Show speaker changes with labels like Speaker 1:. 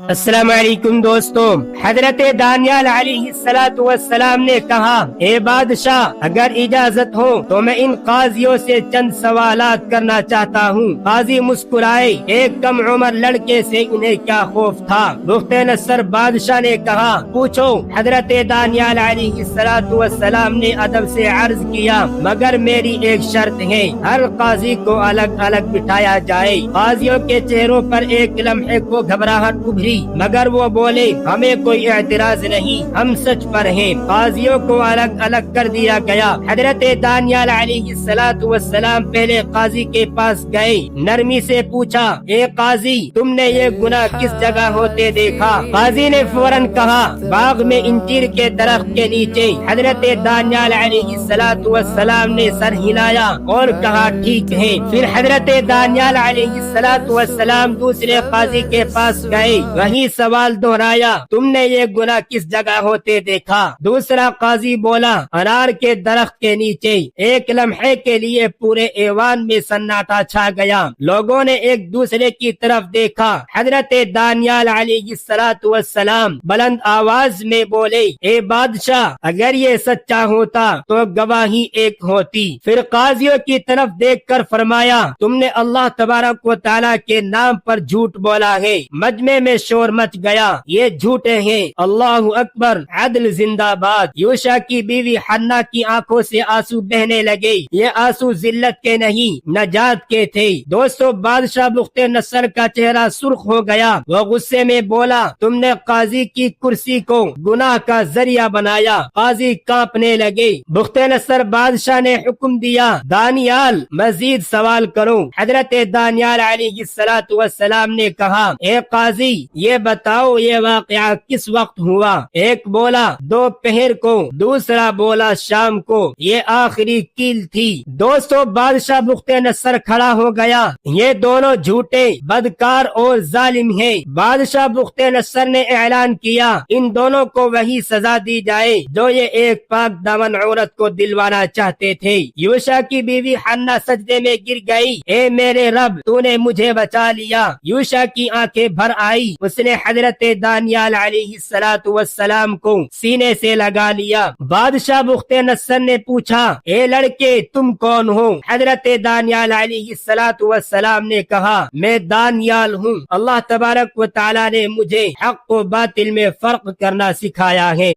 Speaker 1: السلام علیکم دوستوں، حضرت دانیال علیہ السلام نے کہا، اے بادشاہ، اگر اجازت ہو تو میں ان قاضیوں سے چند سوالات کرنا چاہتا ہوں۔ قاضی مسکرائے، ایک کم عمر لڑکے سے انہیں کیا خوف تھا۔ بخت نصر بادشاہ نے کہا، پوچھو۔ حضرت دانیال علیہ السلام نے ادب سے عرض کیا، مگر میری ایک شرط ہے، ہر قاضی کو الگ الگ بٹھایا جائے۔ قاضیوں کے چہروں پر ایک لمحے کو گھبراہٹ ابھری، مگر وہ بولے، ہمیں کوئی اعتراض نہیں، ہم سچ پر ہیں۔ قاضیوں کو الگ الگ کر دیا گیا۔ حضرت دانیال علیہ السلام پہلے قاضی کے پاس گئے، نرمی سے پوچھا، اے قاضی، تم نے یہ گناہ کس جگہ ہوتے دیکھا؟ قاضی نے فوراً کہا، باغ میں انجیر کے درخت کے نیچے۔ حضرت دانیال علیہ السلام نے سر ہلایا اور کہا، ٹھیک ہے۔ پھر حضرت دانیال علیہ السلام دوسرے قاضی کے پاس گئے، وہی سوال دہرایا، تم نے یہ گناہ کس جگہ ہوتے دیکھا؟ دوسرا قاضی بولا، انار کے درخت کے نیچے۔ ایک لمحے کے لیے پورے ایوان میں سناٹا چھا گیا، لوگوں نے ایک دوسرے کی طرف دیکھا۔ حضرت دانیال علیہ السلام بلند آواز میں بولے، اے بادشاہ، اگر یہ سچا ہوتا تو گواہی ایک ہوتی۔ پھر قاضیوں کی طرف دیکھ کر فرمایا، تم نے اللہ تبارک و تعالیٰ کے نام پر جھوٹ بولا ہے۔ مجمع میں شور مچ گیا، یہ جھوٹے ہیں، اللہ اکبر، عدل زندہ باد۔ یوشا کی بیوی حنا کی آنکھوں سے آنسو بہنے لگے، یہ آنسو ذلت کے نہیں، نجات کے تھے۔ دوستو، بادشاہ بخت نصر کا چہرہ سرخ ہو گیا، وہ غصے میں بولا، تم نے قاضی کی کرسی کو گناہ کا ذریعہ بنایا۔ قاضی کانپنے لگے۔ بخت نصر بادشاہ نے حکم دیا، دانیال، مزید سوال کرو۔ حضرت دانیال علیہ السلام نے کہا، اے قاضی، یہ بتاؤ یہ واقعہ کس وقت ہوا؟ ایک بولا دوپہر کو، دوسرا بولا شام کو، یہ آخری کیل تھی۔ دوستو، بادشاہ بخت نصر کھڑا ہو گیا، یہ دونوں جھوٹے، بدکار اور ظالم ہیں۔ بادشاہ بخت نصر نے اعلان کیا، ان دونوں کو وہی سزا دی جائے جو یہ ایک پاک دامن عورت کو دلوانا چاہتے تھے۔ یوشا کی بیوی حنا سجدے میں گر گئی، اے میرے رب، تو نے مجھے بچا لیا۔ یوشا کی آنکھیں بھر آئی، اس نے حضرت دانیال علیہ السلام کو سینے سے لگا لیا۔ بادشاہ بخت نصر نے پوچھا، اے لڑکے، تم کون ہو؟ حضرت دانیال علیہ السلام نے کہا، میں دانیال ہوں، اللہ تبارک و تعالی نے مجھے حق و باطل میں فرق کرنا سکھایا ہے۔